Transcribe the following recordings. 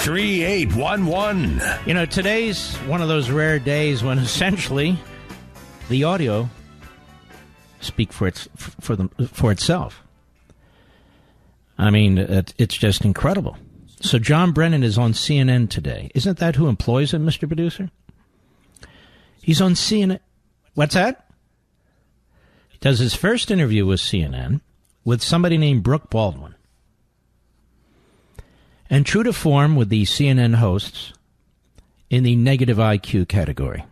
3811. You know, today's one of those rare days when essentially the audio speak for itself. I mean, it's just incredible. So John Brennan is on CNN today. Isn't that who employs him, Mr. Producer? He's on CNN. What's that? He does his first interview with CNN with somebody named Brooke Baldwin. And true to form with the CNN hosts in the negative IQ category.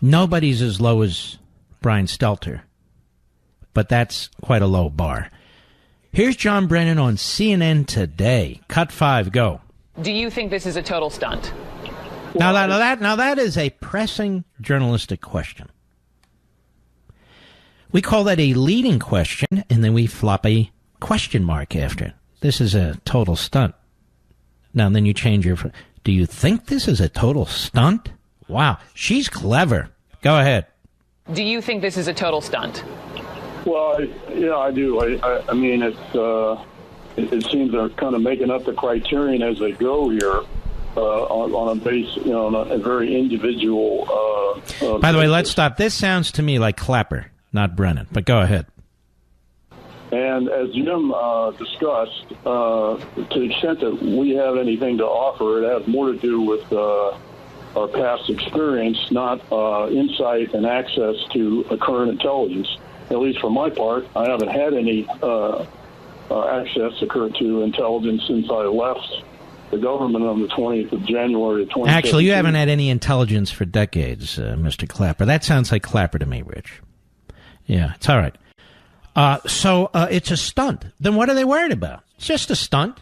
Nobody's as low as Brian Stelter, but that's quite a low bar. Here's John Brennan on CNN today. Cut 5, go. Do you think this is a total stunt? Now that is a pressing journalistic question. We call that a leading question, and then we flop a question mark after it. This is a total stunt. Now, then you change your... Do you think this is a total stunt? Wow, she's clever. Go ahead. Do you think this is a total stunt? Well, yeah, I do. I mean, it seems they're kind of making up the criterion as they go here on a base, you know, on a very individual. By the way, let's stop. This sounds to me like Clapper, not Brennan. But go ahead. And as Jim discussed, to the extent that we have anything to offer, it has more to do with our past experience, not insight and access to current intelligence. At least for my part, I haven't had any access to intelligence since I left the government on the 20th of January of 2017. Actually, you haven't had any intelligence for decades, Mr. Clapper. That sounds like Clapper to me, Rich. Yeah, it's all right. So it's a stunt. Then what are they worried about? It's just a stunt.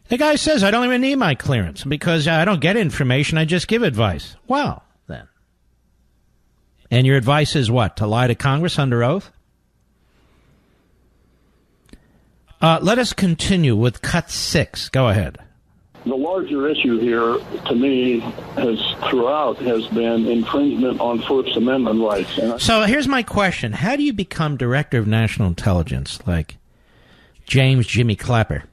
The guy says, I don't even need my clearance because I don't get information. I just give advice. Well, then. And your advice is what? To lie to Congress under oath? Let us continue with cut 6. Go ahead. The larger issue here, to me, has been infringement on First Amendment rights. So here's my question. How do you become Director of National Intelligence like James Jimmy Clapper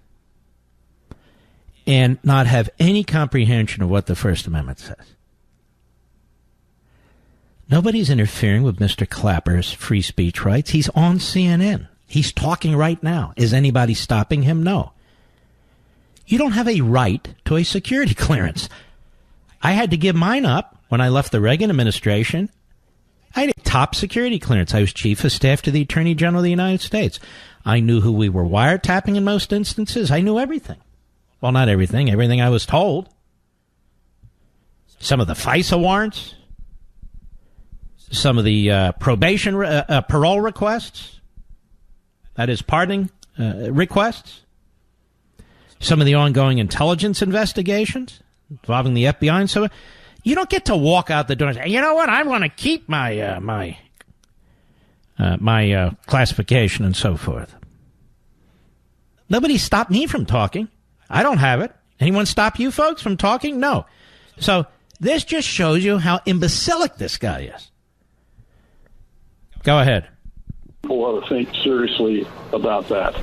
and not have any comprehension of what the First Amendment says? Nobody's interfering with Mr. Clapper's free speech rights. He's on CNN. He's talking right now. Is anybody stopping him? No. You don't have a right to a security clearance. I had to give mine up when I left the Reagan administration. I had a top security clearance. I was chief of staff to the Attorney General of the United States. I knew who we were wiretapping in most instances. I knew everything. Well, not everything. Everything I was told. Some of the FISA warrants. Some of the probation, parole requests. That is, pardoning requests. Some of the ongoing intelligence investigations involving the FBI and so on. You don't get to walk out the door and say, you know what, I want to keep my my classification and so forth. Nobody stopped me from talking. I don't have it. Anyone stop you folks from talking? No. So this just shows you how imbecilic this guy is. Go ahead. People ought to think seriously about that.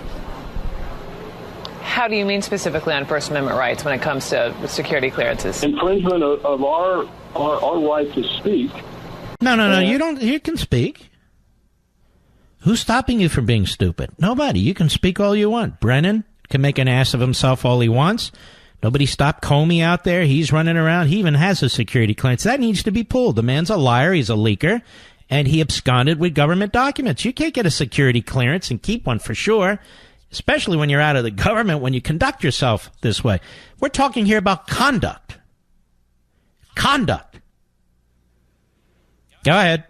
How do you mean specifically on First Amendment rights when it comes to security clearances? Infringement of our right to speak. No. You don't. You can speak. Who's stopping you from being stupid? Nobody. You can speak all you want. Brennan can make an ass of himself all he wants. Nobody stopped Comey out there. He's running around. He even has a security clearance. That needs to be pulled. The man's a liar. He's a leaker. And he absconded with government documents. You can't get a security clearance and keep one for sure, especially when you're out of the government, when you conduct yourself this way. We're talking here about conduct. Conduct. Go ahead.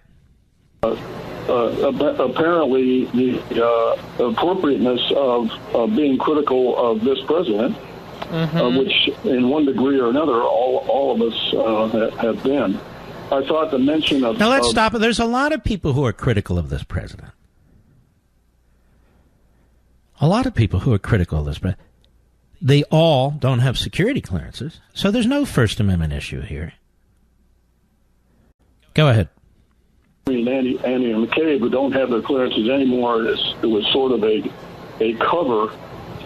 Apparently, the appropriateness of being critical of this president, which in one degree or another, all of us have been. I thought the mention of... Now, let's stop it. There's a lot of people who are critical of this president. A lot of people who are critical of this president. They all don't have security clearances, so there's no First Amendment issue here. Go ahead. I mean, Andy and McCabe, who don't have their clearances anymore, it was sort of a cover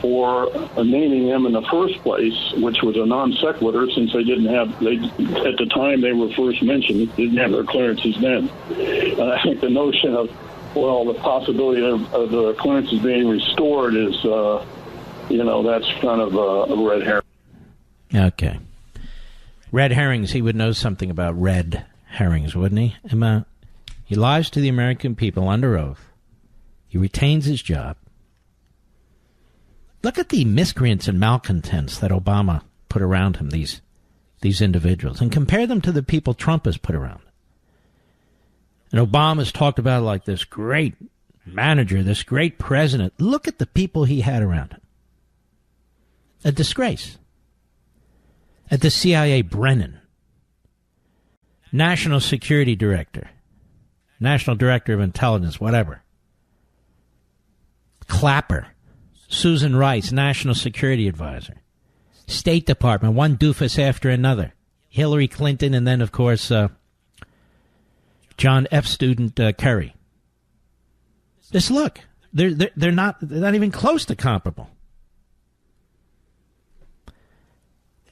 for naming him in the first place, which was a non sequitur since they didn't have, at the time they were first mentioned, didn't have their clearances then. And I think the notion of, well, the possibility of the clearances being restored is, that's kind of a red herring. Okay. Red herrings, he would know something about red herrings, wouldn't he? He lies to the American people under oath. He retains his job. Look at the miscreants and malcontents that Obama put around him, these individuals, and compare them to the people Trump has put around. And Obama's talked about like this great manager, this great president. Look at the people he had around him. A disgrace. At the CIA, Brennan, National Security Director, National Director of Intelligence, whatever. Clapper, Susan Rice, National Security Advisor. State Department, one doofus after another. Hillary Clinton, and then, of course, John F. Student Kerry. Just look, they're not even close to comparable.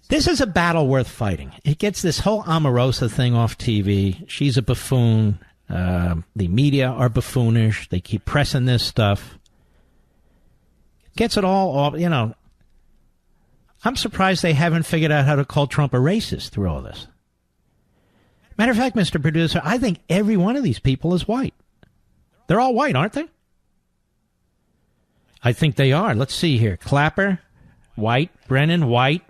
This is a battle worth fighting. It gets this whole Omarosa thing off TV. She's a buffoon. The media are buffoonish. They keep pressing this stuff. Gets it all off, I'm surprised they haven't figured out how to call Trump a racist through all this. Matter of fact, Mr. Producer, I think every one of these people is white. They're all white, aren't they? I think they are. Let's see here. Clapper, white. Brennan, white.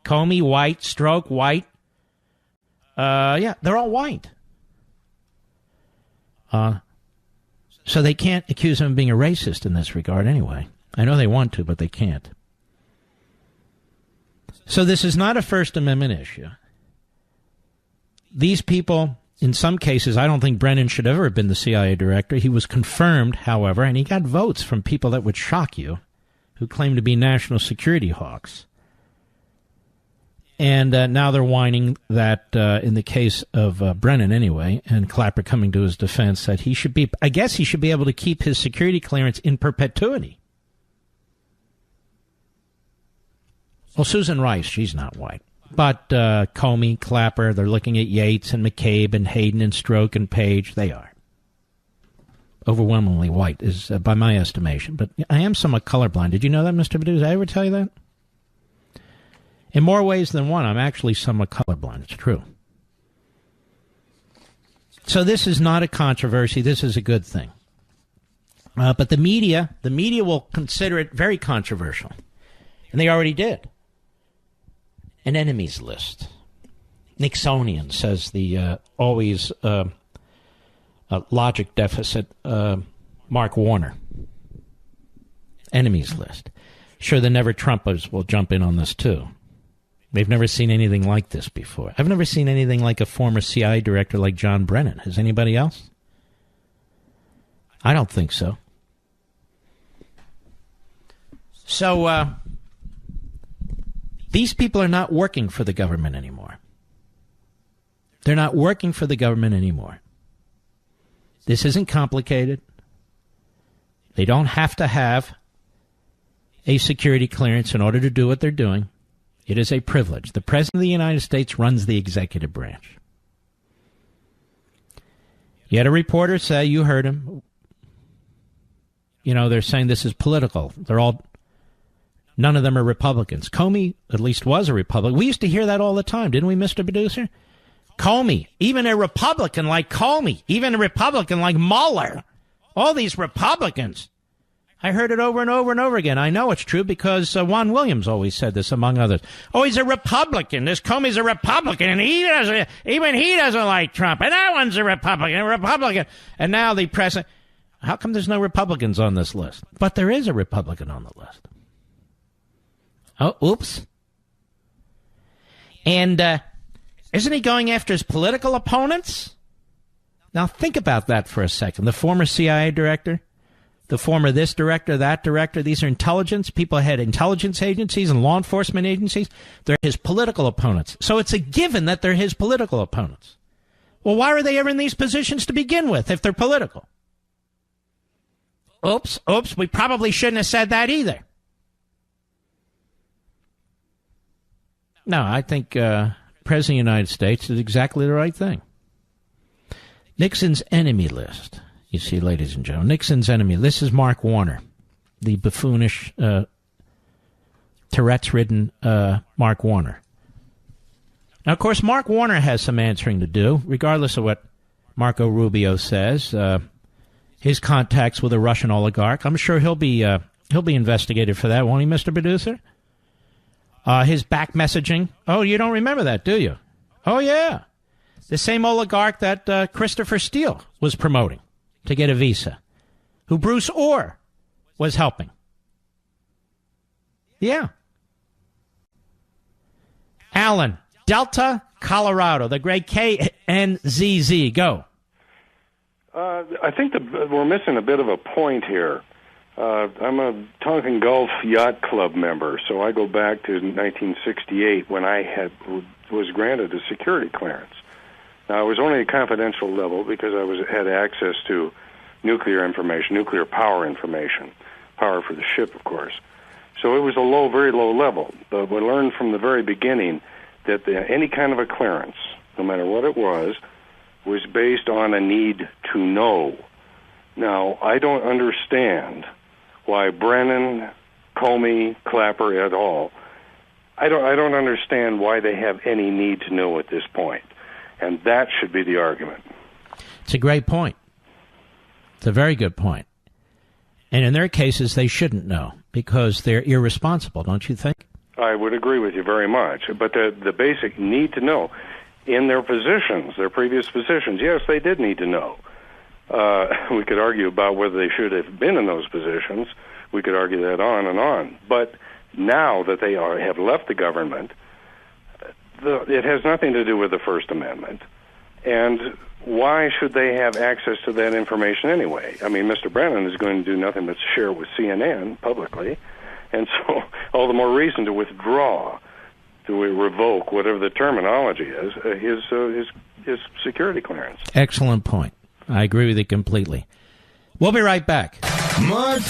Comey, white. Stroke, white. They're all white. So they can't accuse him of being a racist in this regard anyway. I know they want to, but they can't. So this is not a First Amendment issue. These people, in some cases, I don't think Brennan should ever have been the CIA director. He was confirmed, however, and he got votes from people that would shock you, who claim to be national security hawks. And now they're whining that, in the case of Brennan anyway, and Clapper coming to his defense, that he should be able to keep his security clearance in perpetuity. Well, Susan Rice, she's not white. But Comey, Clapper, they're looking at Yates and McCabe and Hayden and Stroke and Page. They are. Overwhelmingly white, is by my estimation. But I am somewhat colorblind. Did you know that, Mr. Badu? Did I ever tell you that? In more ways than one, I'm actually somewhat colorblind. It's true. So this is not a controversy. This is a good thing. But the media will consider it very controversial. And they already did. An enemies list. Nixonian, says the always logic deficit Mark Warner. Enemies list. Sure, the never Trumpers will jump in on this too. They've never seen anything like this before. I've never seen anything like a former CIA director like John Brennan. Has anybody else? I don't think so. So, these people are not working for the government anymore. They're not working for the government anymore. This isn't complicated. They don't have to have a security clearance in order to do what they're doing. It is a privilege. The President of the United States runs the executive branch. You had a reporter say, you heard him, they're saying this is political. None of them are Republicans. Comey at least was a Republican. We used to hear that all the time, didn't we, Mr. Producer? Comey, even a Republican like Comey, even a Republican like Mueller, all these Republicans. I heard it over and over and over again. I know it's true because Juan Williams always said this, among others. Oh, he's a Republican. This Comey's a Republican, and even he doesn't like Trump. And that one's a Republican. And now the president. How come there's no Republicans on this list? But there is a Republican on the list. Oh, oops. And isn't he going after his political opponents? Now think about that for a second. The former CIA director, the former this director, that director, these are intelligence. People had intelligence agencies and law enforcement agencies. They're his political opponents. So it's a given that they're his political opponents. Well, why are they ever in these positions to begin with if they're political? Oops, we probably shouldn't have said that either. No, I think President of the United States did exactly the right thing. Nixon's enemy list. You see, ladies and gentlemen, Nixon's enemy. This is Mark Warner, the buffoonish, Tourette's-ridden Mark Warner. Now, of course, Mark Warner has some answering to do, regardless of what Marco Rubio says. His contacts with a Russian oligarch. I'm sure he'll be investigated for that, won't he, Mr. Producer? His back messaging. Oh, you don't remember that, do you? Oh, yeah. The same oligarch that Christopher Steele was promoting to get a visa, who Bruce Orr was helping. Yeah. Alan, Delta, Colorado, the great KNZZ. Go. I think we're missing a bit of a point here. I'm a Tonkin Gulf Yacht Club member, so I go back to 1968 when I was granted a security clearance. Now, it was only a confidential level because I had access to nuclear information, nuclear power information, power for the ship, of course. So it was a very low level. But we learned from the very beginning that any kind of a clearance, no matter what it was based on a need to know. Now, I don't understand why Brennan, Comey, Clapper et al., I don't understand why they have any need to know at this point. And that should be the argument. It's a great point. It's a very good point. And in their cases, they shouldn't know because they're irresponsible, don't you think? I would agree with you very much. But the basic need to know in their positions, their previous positions, yes, they did need to know. We could argue about whether they should have been in those positions. We could argue that on and on. But now that they have left the government, it has nothing to do with the First Amendment. And why should they have access to that information anyway? I mean, Mr. Brennan is going to do nothing but share it with CNN publicly. And so all the more reason to withdraw, to revoke, whatever the terminology is, his security clearance. Excellent point. I agree with you completely. We'll be right back. Mark